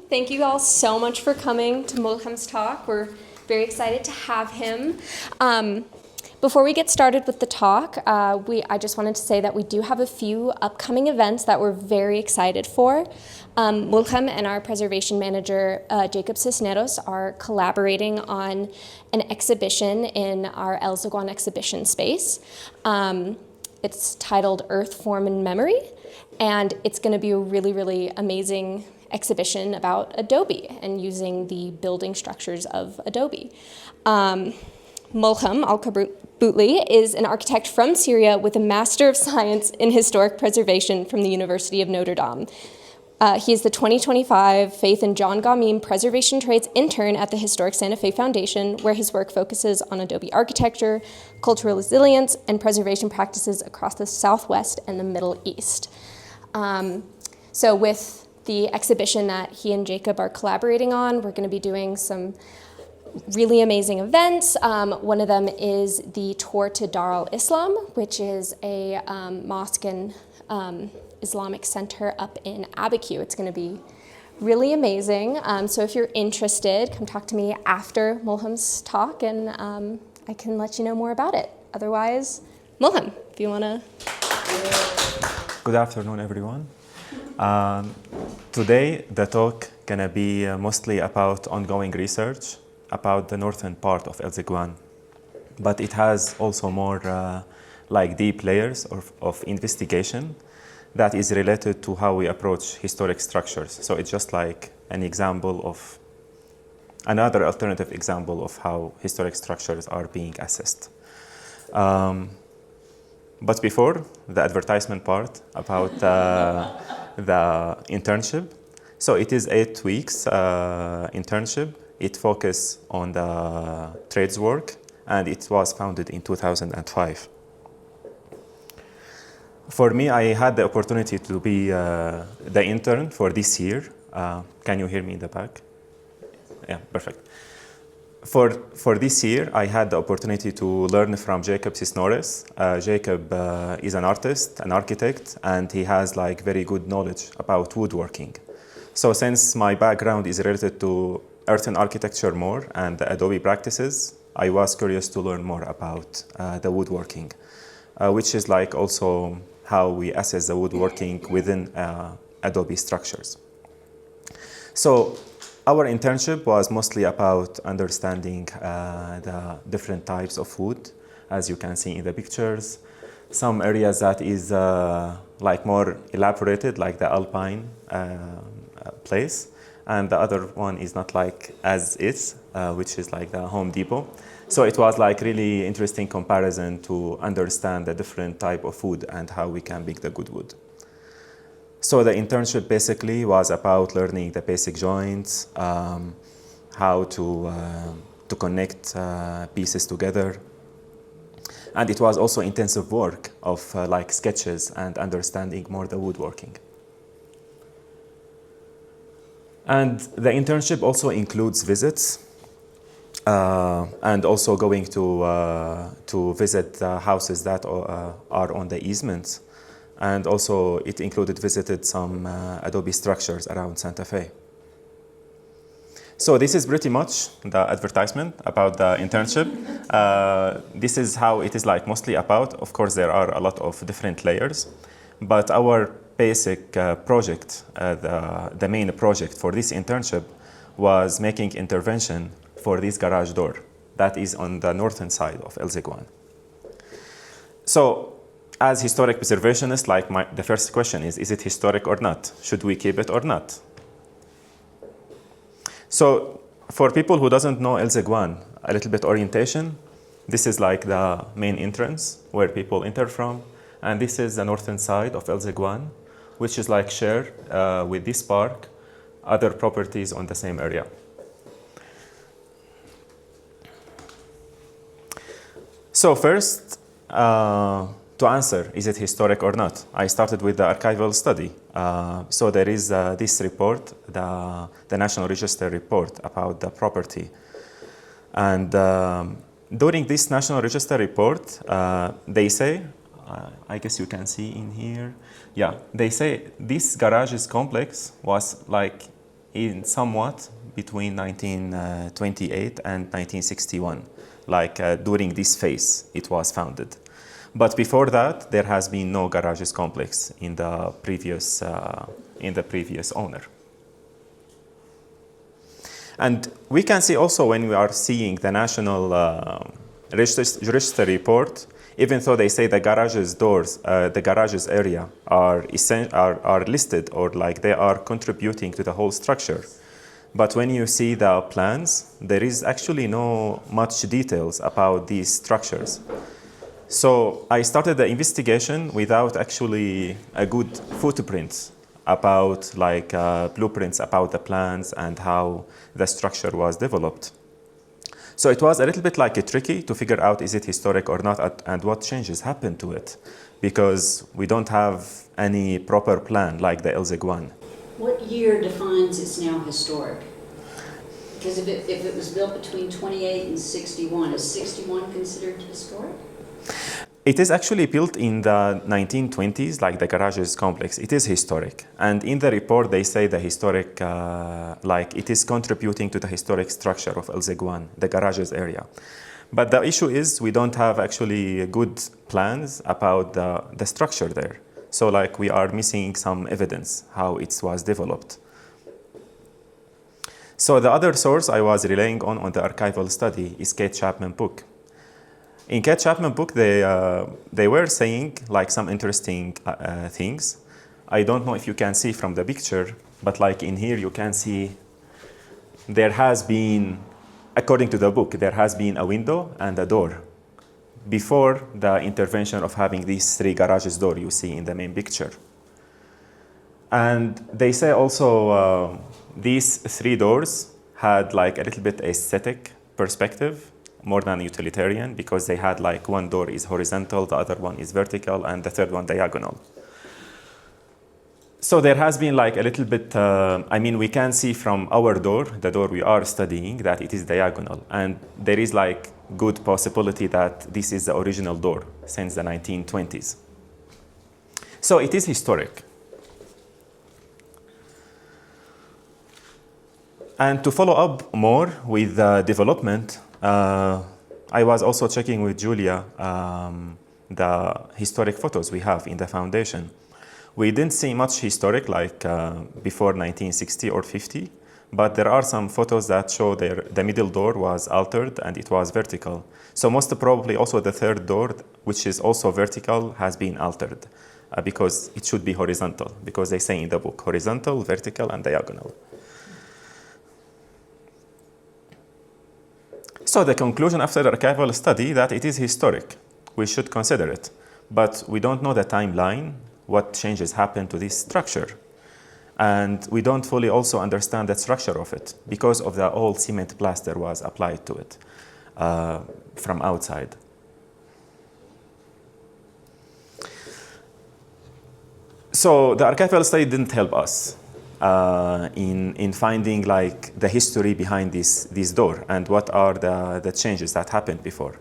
Thank you all so much for coming to Mulham's talk. We're very excited to have him. Before we get started with the talk, I just wanted to say that we do have a few upcoming events that we're very excited for. Mulham and our preservation manager, Jacob Sisneros, are collaborating on an exhibition in our El Zaguán exhibition space. It's titled Earth, Form, and Memory, and it's going to be a really, really amazing exhibition about adobe and using the building structures of adobe. Mulham Alkharboutli is an architect from Syria with a Master of Science in Historic Preservation from the University of Notre Dame. He is the 2025 Faith and John Meem Preservation Trades Intern at the Historic Santa Fe Foundation, where his work focuses on adobe architecture, cultural resilience, and preservation practices across the Southwest and the Middle East. So with the exhibition that he and Jacob are collaborating on, we're going to be doing some really amazing events. One of them is the tour to Dar al-Islam, which is a mosque and Islamic center up in Abiquiu. It's going to be really amazing. So if you're interested, come talk to me after Mulham's talk, and I can let you know more about it. Otherwise, Mulham, if you want to. Good afternoon, everyone. Today, the talk gonna be mostly about ongoing research about the northern part of El Zaguán, but it has also more like deep layers of investigation that is related to how we approach historic structures. So it's just like an example of another alternative example of how historic structures are being assessed. But before the advertisement part about the internship, so it is 8 weeks internship. It focuses on the trades work, and it was founded in 2005. For me, I had the opportunity to be the intern for this year. Can you hear me in the back? Yeah, perfect. For this year, I had the opportunity to learn from Jacob Sisneros. Jacob is an artist, an architect, and he has like very good knowledge about woodworking. So since my background is related to earthen architecture more and the adobe practices, I was curious to learn more about the woodworking, which is like also how we assess the woodworking within adobe structures. So our internship was mostly about understanding the different types of wood, as you can see in the pictures. Some areas that is like more elaborated, like the alpine place, and the other one is not like as is, which is like the Home Depot. So it was like really interesting comparison to understand the different type of wood and how we can make the good wood. So the internship basically was about learning the basic joints, how to connect pieces together. And it was also intensive work of like sketches and understanding more the woodworking. And the internship also includes visits and also going to visit the houses that are on the easements. And also it visited some adobe structures around Santa Fe. So this is pretty much the advertisement about the internship. This is how it is like mostly about. Of course, there are a lot of different layers, but our basic project, the main project for this internship was making intervention for this garage door that is on the northern side of El Zaguán. So, as historic preservationists, like the first question is it historic or not? Should we keep it or not? So for people who doesn't know El Zaguán, a little bit orientation, this is like the main entrance where people enter from. And this is the northern side of El Zaguán, which is like shared with this park, other properties on the same area. So first, to answer, is it historic or not? I started with the archival study. So there is this report, the National Register report about the property. And during this National Register report, they say, I guess you can see in here, yeah, they say this garages complex was like in somewhat between 1928 and 1961, like during this phase it was founded. But before that, there has been no garages complex in the previous owner. And we can see also when we are seeing the national register report, even though they say the garages doors, the garages area are listed, or like they are contributing to the whole structure. But when you see the plans, there is actually no much details about these structures. So I started the investigation without actually a good footprint about like blueprints about the plans and how the structure was developed. So it was a little bit like tricky to figure out is it historic or not and what changes happened to it, because we don't have any proper plan like the El Zaguán. What year defines it's now historic? Because if it was built between 28 and 61, is 61 considered historic? It is actually built in the 1920s, like the garages complex. It is historic. And in the report, they say the historic, like it is contributing to the historic structure of El Zaguán, the garages area. But the issue is we don't have actually good plans about the structure there. So like we are missing some evidence how it was developed. So the other source I was relying on the archival study is Kate Chapman's book. In Kate Chapman's book, they were saying like some interesting things. I don't know if you can see from the picture, but like in here you can see there has been, according to the book, there has been a window and a door before the intervention of having these three garages door you see in the main picture. And they say also these three doors had like a little bit aesthetic perspective, more than utilitarian, because they had like one door is horizontal, the other one is vertical, and the third one diagonal. So there has been like a little bit, I mean, we can see from our door, the door we are studying, that it is diagonal. And there is like good possibility that this is the original door since the 1920s. So it is historic. And to follow up more with the development, I was also checking with Julia the historic photos we have in the foundation. We didn't see much historic like before 1960 or 50, but there are some photos that show the middle door was altered and it was vertical. So most probably also the third door, which is also vertical, has been altered because it should be horizontal, because they say in the book, horizontal, vertical, and diagonal. So the conclusion after the archival study that it is historic. We should consider it, but we don't know the timeline, what changes happened to this structure. And we don't fully also understand the structure of it because of the old cement plaster was applied to it from outside. So the archival study didn't help us in finding like the history behind this door and what are the changes that happened before.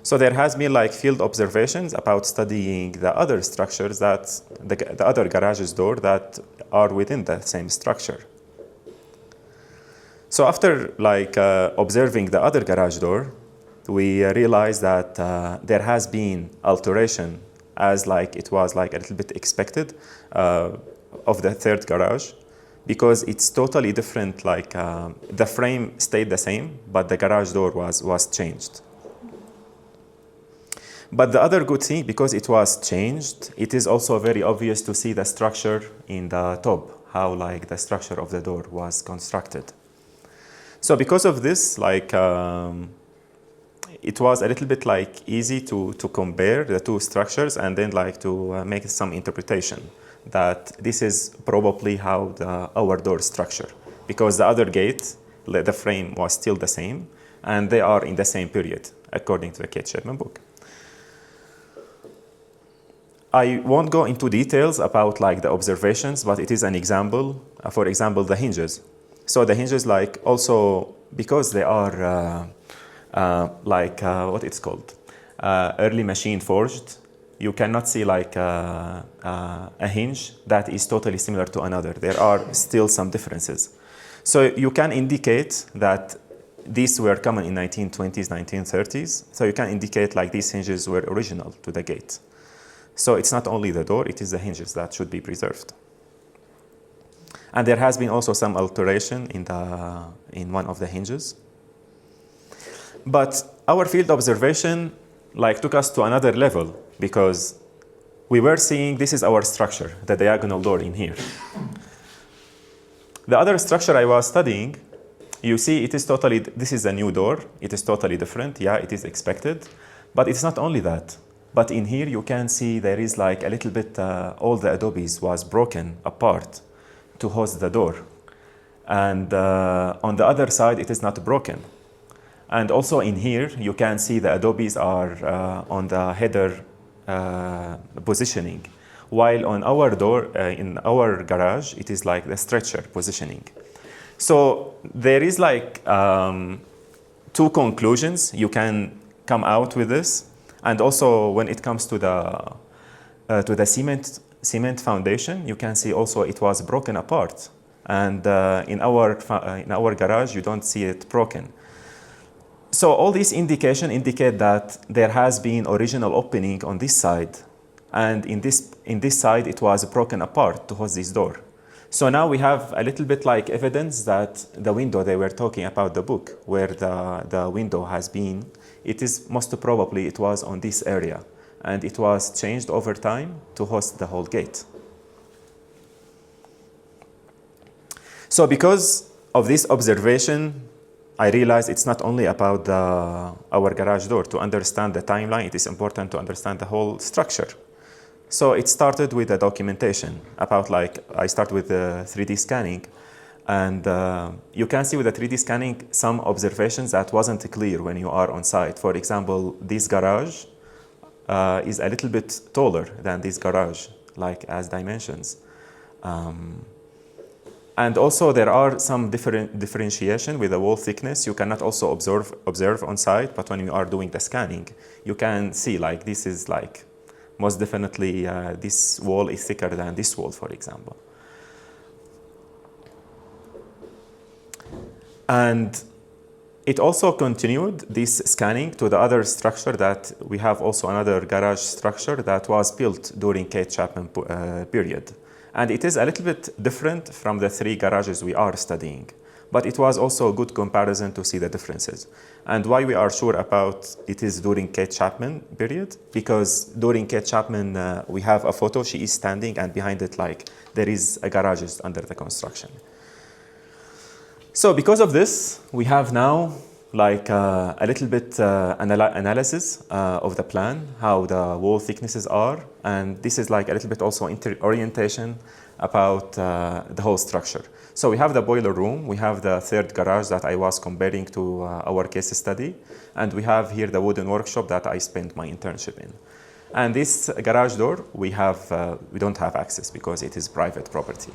So there has been like field observations about studying the other structures that the other garages door that are within the same structure. So after like observing the other garage door, we realized that there has been alteration as like it was like a little bit expected of the third garage, because it's totally different. Like the frame stayed the same, but the garage door was changed. But the other good thing, because it was changed, it is also very obvious to see the structure in the top, how like the structure of the door was constructed. So because of this, like it was a little bit like easy to compare the two structures and then like to make some interpretation that this is probably how our door structure, because the other gate, the frame was still the same, and they are in the same period, according to the Kate Chapman book. I won't go into details about like the observations, but it is an example. For example, the hinges. So the hinges, like also because they are what it's called, early machine forged. You cannot see like a hinge that is totally similar to another. There are still some differences. So you can indicate that these were common in 1920s, 1930s. So you can indicate like these hinges were original to the gate. So it's not only the door, it is the hinges that should be preserved. And there has been also some alteration in one of the hinges. But our field observation took us to another level, because we were seeing this is our structure, the diagonal door in here. The other structure I was studying, you see this is a new door. It is totally different. Yeah, it is expected. But it's not only that. But in here you can see there is like a little bit, all the adobes was broken apart to host the door. And on the other side, it is not broken. And also in here, you can see the adobes are on the header positioning, while on our door, in our garage, it is like the stretcher positioning. So there is like two conclusions you can come out with this. And also when it comes to the cement foundation, you can see also it was broken apart. And in our garage, you don't see it broken. So all these indications indicate that there has been original opening on this side, and in this side it was broken apart to host this door. So now we have a little bit like evidence that the window they were talking about, the book where the window has been, it is most probably it was on this area, and it was changed over time to host the whole gate. So because of this observation, I realized it's not only about our garage door. To understand the timeline, it is important to understand the whole structure. So it started with the documentation about I start with the 3D scanning. And you can see with the 3D scanning some observations that wasn't clear when you are on site. For example, this garage is a little bit taller than this garage, like as dimensions. And also there are some differentiation with the wall thickness. You cannot also observe on site, but when you are doing the scanning, you can see like this is like most definitely this wall is thicker than this wall, for example. And it also continued this scanning to the other structure that we have also another garage structure that was built during Kate Chapman period. And it is a little bit different from the three garages we are studying. But it was also a good comparison to see the differences. And why we are sure about it is during Kate Chapman period, because during Kate Chapman, we have a photo, she is standing, and behind it, like, there is a garage under the construction. So because of this, we have now like a little bit analysis of the plan, how the wall thicknesses are. And this is like a little bit also orientation about the whole structure. So we have the boiler room, we have the third garage that I was comparing to our case study, and we have here the wooden workshop that I spent my internship in. And this garage door, we don't have access because it is private property.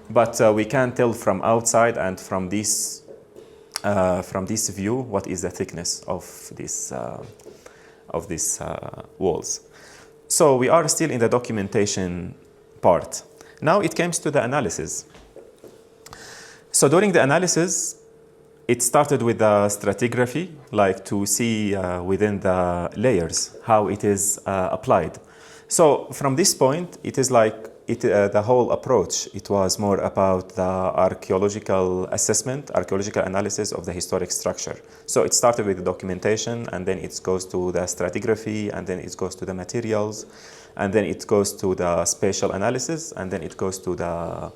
But we can tell from outside and from this view what is the thickness of these walls. So we are still in the documentation part. Now it comes to the analysis. So during the analysis, it started with the stratigraphy, like to see within the layers how it is applied. So from this point, it is like the whole approach, it was more about the archaeological assessment, archaeological analysis of the historic structure. So it started with the documentation, and then it goes to the stratigraphy, and then it goes to the materials, and then it goes to the spatial analysis, and then it goes to the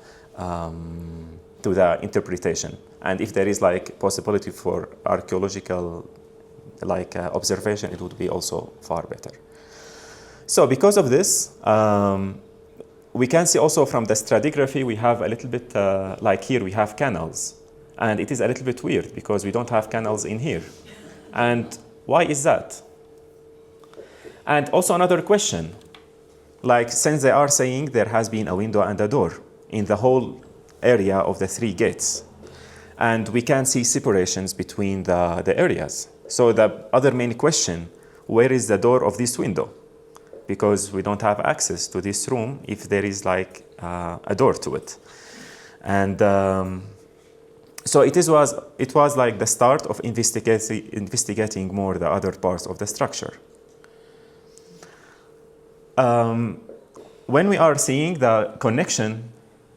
interpretation. And if there is like possibility for archaeological observation, it would be also far better. So because of this, we can see also from the stratigraphy, we have a little bit, like here we have canals. And it is a little bit weird because we don't have canals in here. And why is that? And also another question, like since they are saying there has been a window and a door in the whole area of the three gates, and we can see separations between the areas. So the other main question, where is the door of this window? Because we don't have access to this room if there is like a door to it. And So it was like the start of investigating more the other parts of the structure. When we are seeing the connection,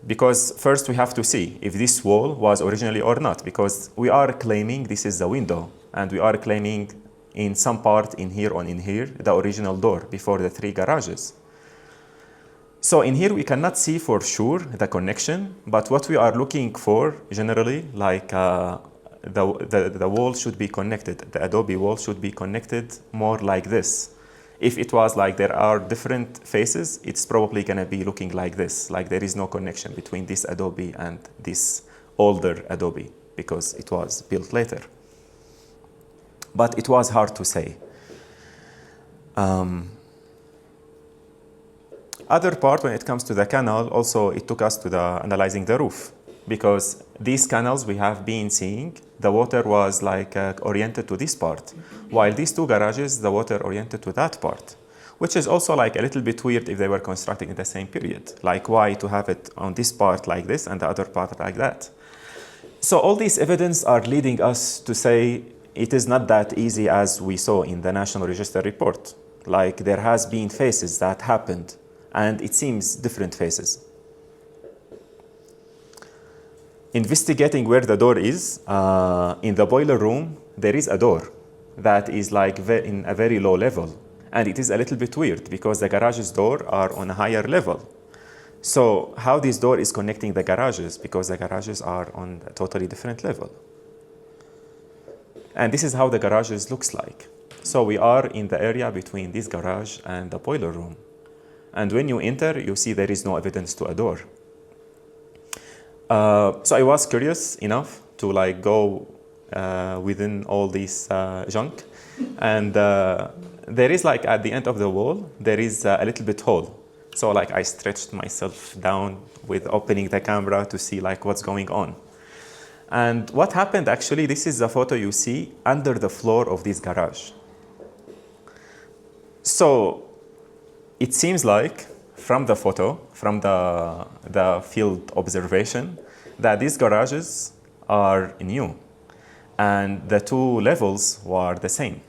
because first we have to see if this wall was originally or not, because we are claiming this is the window, and we are claiming in some part in here the original door before the 3 garages. So in here we cannot see for sure the connection, but what we are looking for generally, like the wall should be connected, the adobe wall should be connected more like this. If it was like there are different faces, it's probably going to be looking like this, like there is no connection between this adobe and this older adobe because it was built later. But it was hard to say. Other part, when it comes to the canal, also it took us to analyzing the roof, because these canals we have been seeing, the water was like oriented to this part, while these 2 garages, the water oriented to that part, which is also like a little bit weird if they were constructed in the same period. Like why to have it on this part like this and the other part like that? So all these evidence are leading us to say it is not that easy as we saw in the National Register report. Like there has been phases that happened, and it seems different phases. Investigating where the door is, in the boiler room, there is a door that is like in a very low level. And it is a little bit weird because the garages door are on a higher level. So how this door is connecting the garages, because the garages are on a totally different level. And this is how the garages looks like. So we are in the area between this garage and the boiler room. And when you enter, you see there is no evidence to a door. So I was curious enough to like go within all this junk. And there is like at the end of the wall, there is a little bit hole. So like I stretched myself down with opening the camera to see like what's going on. And what happened actually, this is the photo you see under the floor of this garage. So it seems like from the photo, from the field observation, that these garages are new. And the 2 levels were the same.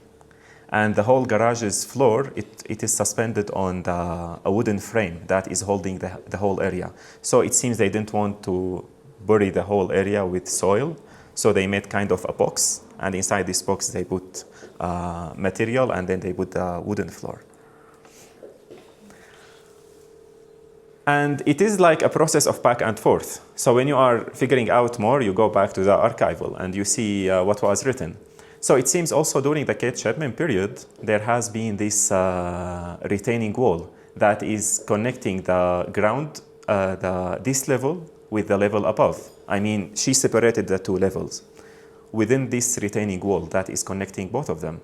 And the whole garage's floor, it is suspended on a wooden frame that is holding the whole area. So it seems they didn't want to bury the whole area with soil. So they made kind of a box. And inside this box, they put material, and then they put the wooden floor. And it is like a process of back and forth. So when you are figuring out more, you go back to the archival and you see what was written. So it seems also during the Kate Chapman period, there has been this retaining wall that is connecting the ground, this level with the level above. I mean, she separated the 2 levels within this retaining wall that is connecting both of them.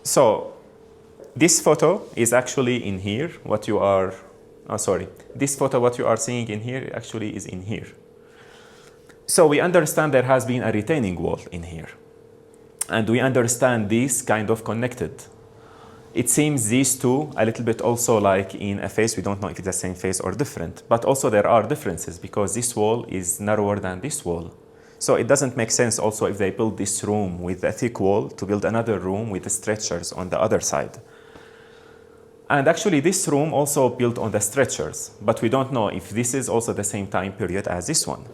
So this photo is actually in here. This photo, what you are seeing in here, actually is in here. So we understand there has been a retaining wall in here. And we understand these kind of connected. It seems these 2 a little bit also like in a face. We don't know if it's the same face or different. But also there are differences because this wall is narrower than this wall. So it doesn't make sense also if they build this room with a thick wall to build another room with the stretchers on the other side. And actually this room also built on the stretchers, but we don't know if this is also the same time period as this one.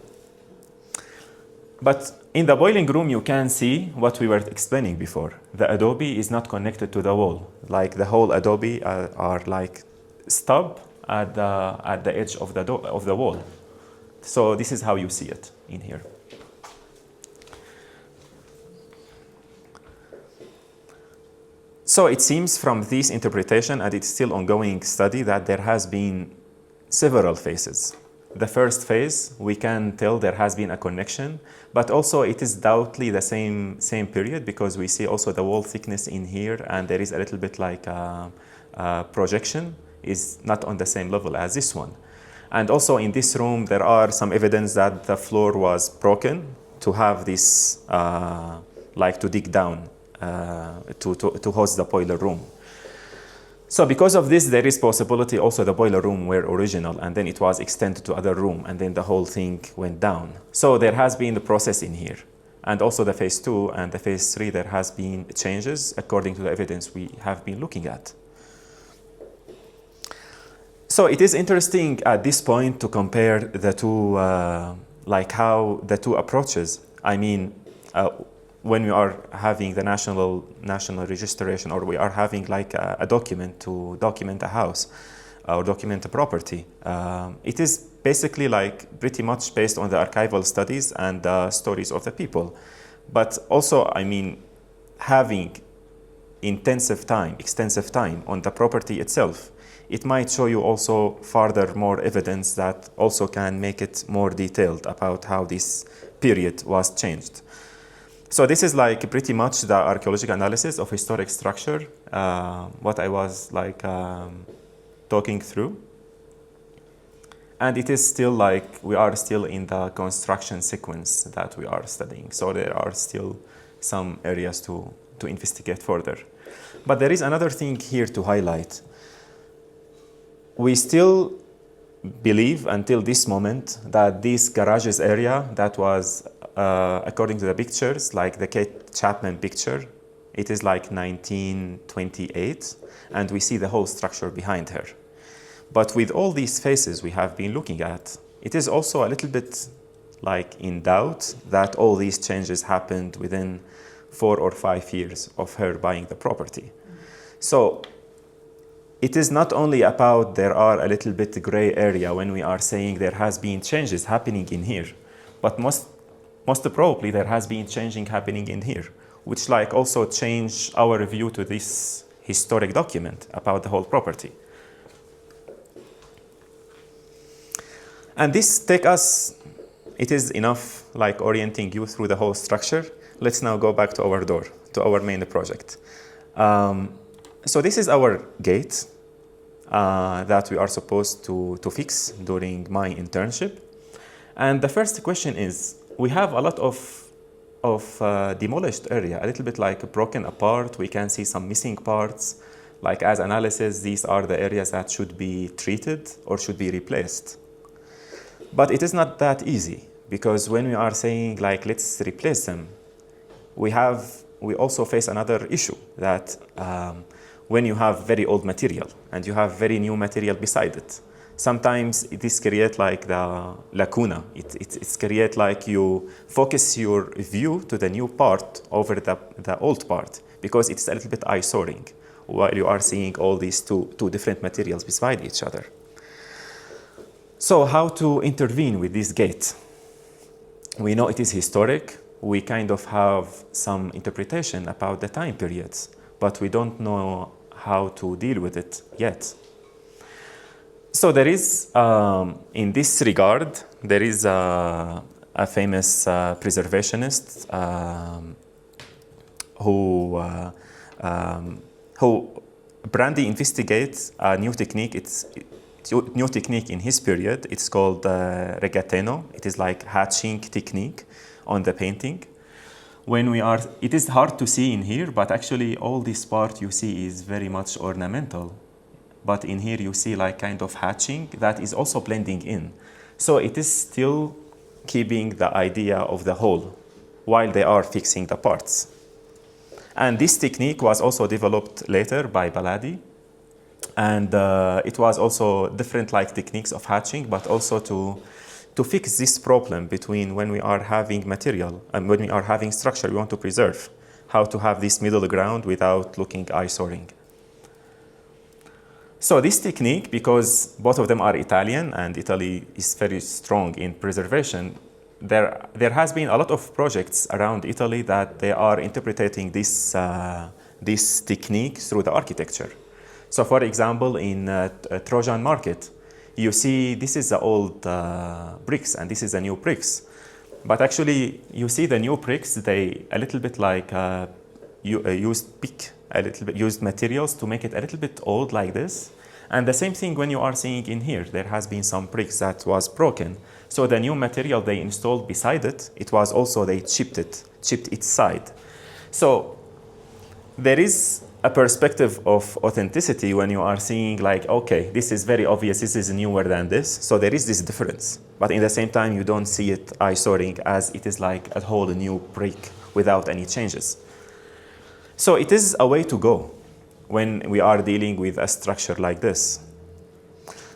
But in the boiling room, you can see what we were explaining before. The adobe is not connected to the wall. Like the whole adobe are like stub at the edge of the wall. So this is how you see it in here. So it seems from this interpretation, and it's still ongoing study, that there has been several phases. The first phase, we can tell there has been a connection, but also it is doubtly the same period because we see also the wall thickness in here, and there is a little bit like projection is not on the same level as this one. And also in this room, there are some evidence that the floor was broken to have this, like to dig down to host the boiler room. So because of this, there is possibility also the boiler room were original and then it was extended to other room and then the whole thing went down. So there has been the process in here. And also the phase 2 and the phase 3, there has been changes according to the evidence we have been looking at. So it is interesting at this point to compare the two, like how the two approaches. I mean, when we are having the national registration, or we are having like a document to document a house or document a property, it is basically like pretty much based on the archival studies and the stories of the people. But also, I mean, having extensive time on the property itself, it might show you also further more evidence that also can make it more detailed about how this period was changed. So this is like pretty much the archaeological analysis of historic structure, what I was like talking through. And it is still like, we are still in the construction sequence that we are studying. So there are still some areas to investigate further. But there is another thing here to highlight. We still believe until this moment that this garages area that was, according to the pictures, like the Kate Chapman picture, it is like 1928, and we see the whole structure behind her. But with all these phases we have been looking at, it is also a little bit like in doubt that all these changes happened within 4 or 5 years of her buying the property. So it is not only about there are a little bit gray area when we are saying there has been changes happening in here, but most probably there has been changing happening in here, which like also change our view to this historic document about the whole property. And this take us, it is enough like orienting you through the whole structure. Let's now go back to our door, to our main project. So this is our gate that we are supposed to fix during my internship. And the first question is, we have a lot of demolished area, a little bit like broken apart. We can see some missing parts. Like as analysis, these are the areas that should be treated or should be replaced. But it is not that easy, because when we are saying like, let's replace them, we also face another issue that when you have very old material and you have very new material beside it, sometimes it is create like the lacuna. It's create like you focus your view to the new part over the old part, because it's a little bit eyesore while you are seeing all these two different materials beside each other. So how to intervene with this gate? We know it is historic. We kind of have some interpretation about the time periods, but we don't know how to deal with it yet. So there is, in this regard, there is a famous preservationist who Brandy investigates a new technique. It's new technique in his period. It's called regateno. It is like hatching technique on the painting. It is hard to see in here, but actually all this part you see is very much ornamental. But in here you see like kind of hatching that is also blending in. So it is still keeping the idea of the whole while they are fixing the parts. And this technique was also developed later by Baladi. And it was also different like techniques of hatching, but also to fix this problem between when we are having material and when we are having structure we want to preserve, how to have this middle ground without looking eyesoring. So this technique, because both of them are Italian and Italy is very strong in preservation, there has been a lot of projects around Italy that they are interpreting this technique through the architecture. So for example, in Trojan Market, you see this is the old bricks and this is the new bricks. But actually, you see the new bricks, they a little bit like used materials to make it a little bit old like this. And the same thing when you are seeing in here, there has been some bricks that was broken. So the new material they installed beside it, it was also, they chipped its side. So there is a perspective of authenticity when you are seeing like, okay, this is very obvious, this is newer than this. So there is this difference. But in the same time, you don't see it eye-soaring as it is like a whole new brick without any changes. So it is a way to go when we are dealing with a structure like this.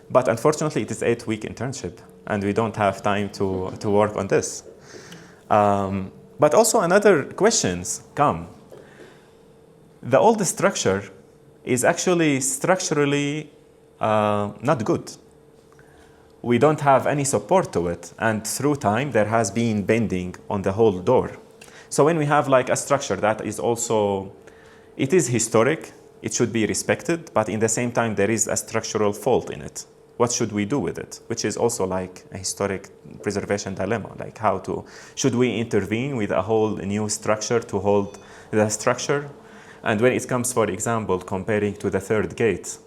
But unfortunately, it is an 8-week internship, and we don't have time to work on this. But also another questions come. The old structure is actually structurally not good. We don't have any support to it, and through time there has been bending on the whole door. So when we have like a structure that is also, it is historic, it should be respected, but in the same time there is a structural fault in it. What should we do with it? Which is also like a historic preservation dilemma, like how to, should we intervene with a whole new structure to hold the structure? And when it comes, for example, comparing to the third gate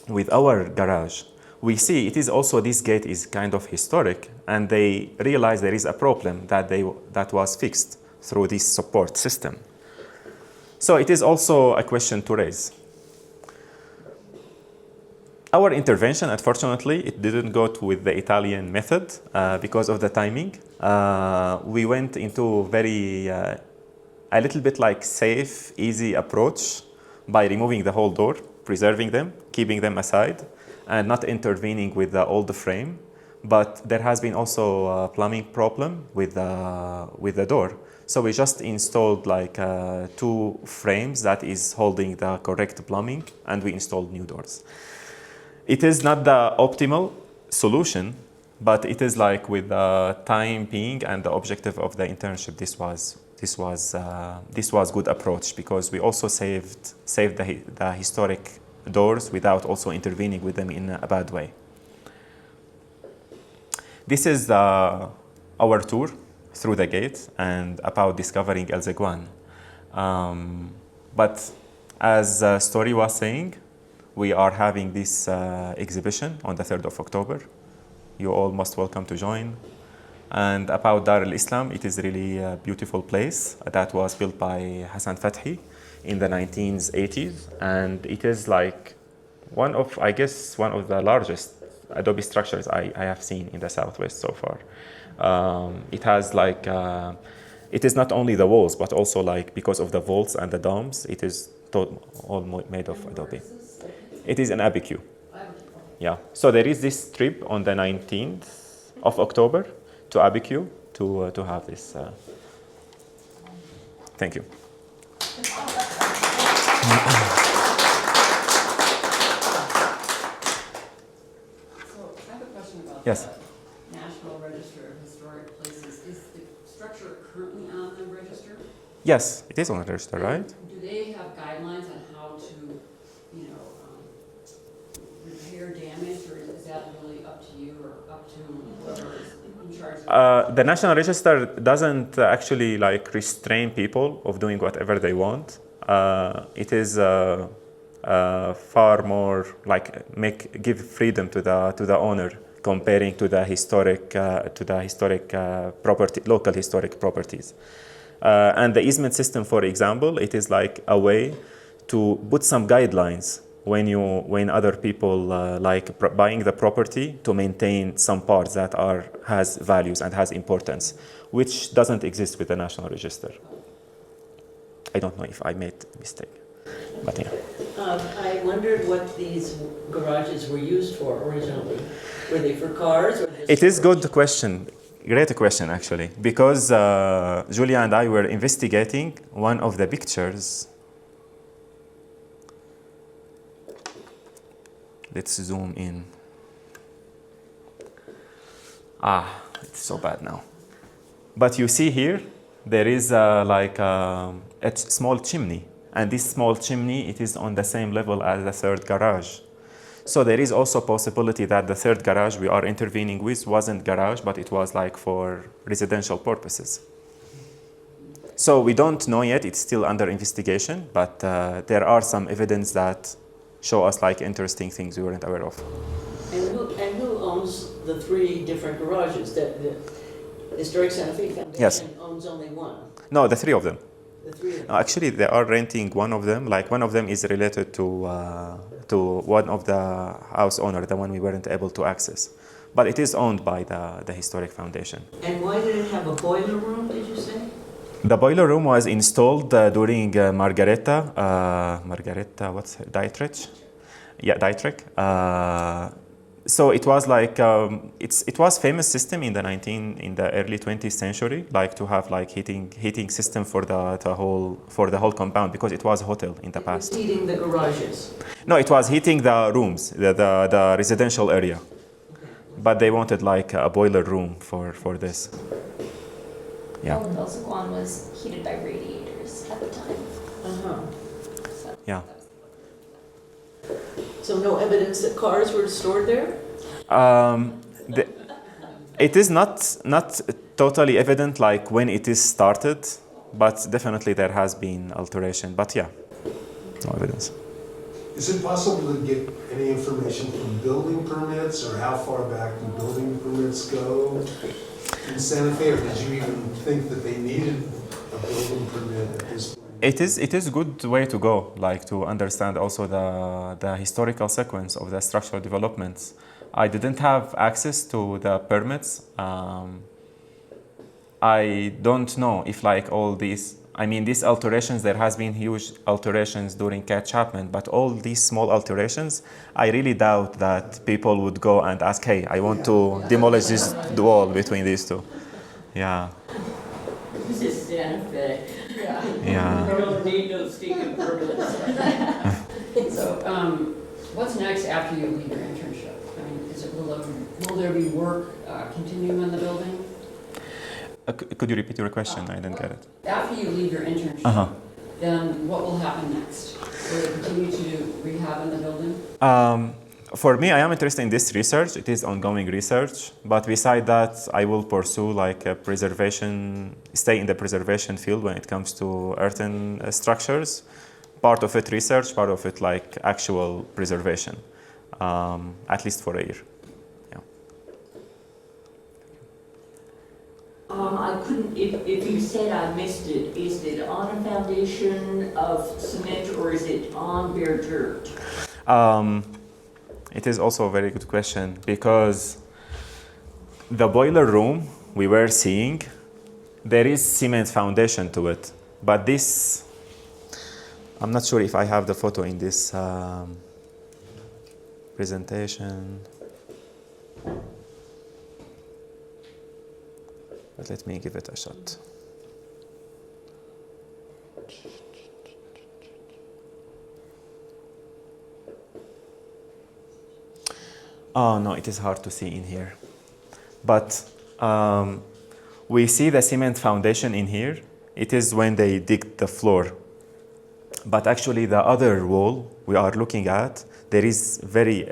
with our garage, we see it is also, this gate is kind of historic, and they realize there is a problem that was fixed through this support system. So it is also a question to raise. Our intervention, unfortunately, it didn't go with the Italian method because of the timing. We went into a little bit like safe, easy approach by removing the whole door, preserving them, keeping them aside, and not intervening with the old frame. But there has been also a plumbing problem with the door. So we just installed like 2 frames that is holding the correct plumbing, and we installed new doors. It is not the optimal solution, but it is like with the time being and the objective of the internship, this was good approach, because we also saved the historic doors without also intervening with them in a bad way. This is our tour through the gate and about discovering El Zaguán. But as the story was saying, we are having this exhibition on the 3rd of October. You all most welcome to join. And about Dar al-Islam, it is really a beautiful place that was built by Hassan Fathi in the 1980s. And it is like one of the largest adobe structures I have seen in the Southwest so far. It has like, it is not only the walls, but also like because of the vaults and the domes, it is all made of adobe. It is an ABQ. Yeah. So there is this trip on the 19th of October to ABQ to have this. Thank you. So I have a question about Yes. the National Register of Historic Places. Is the structure currently on the register? Yes, it is on the register, right? Do they have guidelines on how to, repair damage, or is that really up to you or up to whoever is in charge? The National Register doesn't actually like restrain people of doing whatever they want. It is far more like give freedom to the owner, comparing to the historic property, local historic properties. And the easement system, for example, it is like a way to put some guidelines when other people buying the property, to maintain some parts that has values and has importance, which doesn't exist with the National Register. I don't know if I made a mistake, but yeah. I wondered what these garages were used for originally. Were they for cars? Or just It is good question. Great question, actually, because Julia and I were investigating one of the pictures. Let's zoom in. It's so bad now. But you see here, there is a small chimney. And this small chimney, it is on the same level as the third garage. So there is also possibility that the third garage we are intervening with wasn't garage, but it was like for residential purposes. So we don't know yet, it's still under investigation, but there are some evidence that show us like interesting things we weren't aware of. And who owns the 3 different garages? That the Historic Santa Fe Foundation Yes. owns only one. No, the 3 of them. The three of them? No, actually, they are renting one of them. Like one of them is related to one of the house owner, the one we weren't able to access. But it is owned by the historic foundation. And why did it have a boiler room, did you say? The boiler room was installed during Margareta, what's her, Dietrich? Yeah, Dietrich. So it was like it was famous system in the early 20th century, like to have like heating system for the whole compound, because it was a hotel in the It was past. heating the garages. No, it was heating the rooms, the residential area, but they wanted like a boiler room for this. Yeah. Well, Zaguán was heated by radiators at the time. Uh-huh. So. Yeah. So no evidence that cars were stored there? It is not totally evident like when it is started, but definitely there has been alteration. But yeah, no evidence. Is it possible to get any information from building permits, or how far back do building permits go in Santa Fe, or did you even think that they needed a building permit at this point? It is a good way to go, like to understand also the historical sequence of the structural developments. I didn't have access to the permits. I don't know if like all these, I mean these alterations, there has been huge alterations during catchment, but all these small alterations, I really doubt that people would go and ask, hey, I want to demolish this wall between these two. Yeah. This is Santa Fe. Yeah. We don't need no stinking permits. So, what's next after you leave your internship? I mean, will there be work continuing on the building? Could you repeat your question? I didn't get it. After you leave your internship, then what will happen next? Will they continue to do rehab in the building? For me, I am interested in this research. It is ongoing research, but beside that, I will pursue like a preservation, stay in the preservation field when it comes to earthen structures. Part of it research, part of it like actual preservation, at least for a year. Yeah. I couldn't, if you said I missed it, is it on a foundation of cement or is it on bare dirt? It is also a very good question, because the boiler room we were seeing, there is cement foundation to it, but this, I'm not sure if I have the photo in this presentation. But let me give it a shot. Oh no, it is hard to see in here. But we see the cement foundation in here. It is when they dig the floor. But actually the other wall we are looking at, there is very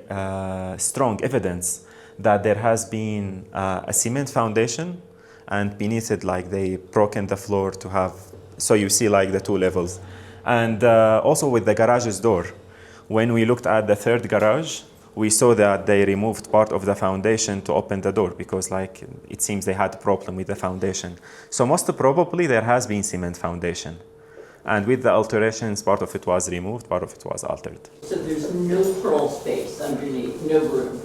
strong evidence that there has been a cement foundation, and beneath it, like they broken the floor to have, so you see like the two levels. And also with the garage's door, when we looked at the third garage, we saw that they removed part of the foundation to open the door, because like it seems they had a problem with the foundation. So most probably there has been cement foundation. And with the alterations, part of it was removed, part of it was altered. So there's no crawl space underneath, no room?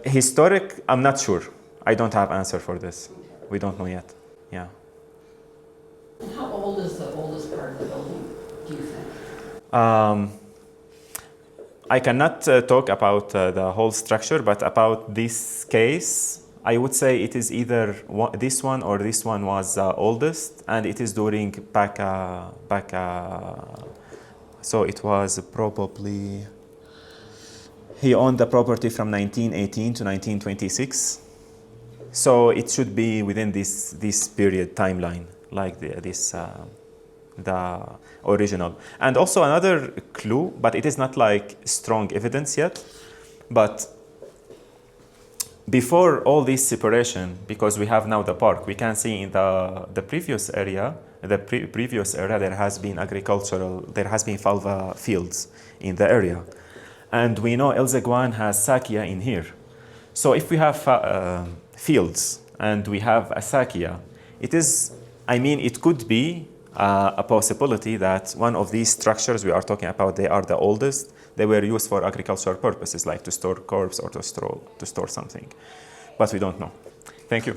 Historic, I'm not sure. I don't have answer for this. We don't know yet. Yeah. And how old is the oldest part of the building, do you think? I cannot talk about the whole structure, but about this case, I would say it is either this one or this one was oldest, and it is during so it was probably, he owned the property from 1918 to 1926. So it should be within this period timeline, like the original. And also another clue, but it is not like strong evidence yet, but before all this separation, because we have now the park, we can see in the previous area, there has been agricultural, there has been falva fields in the area. And we know El Zaguán has sakia in here. So if we have fields and we have a sakia, it is I mean, it could be a possibility that one of these structures we are talking about, they are the oldest. They were used for agricultural purposes, like to store crops or to store something. But we don't know. Thank you.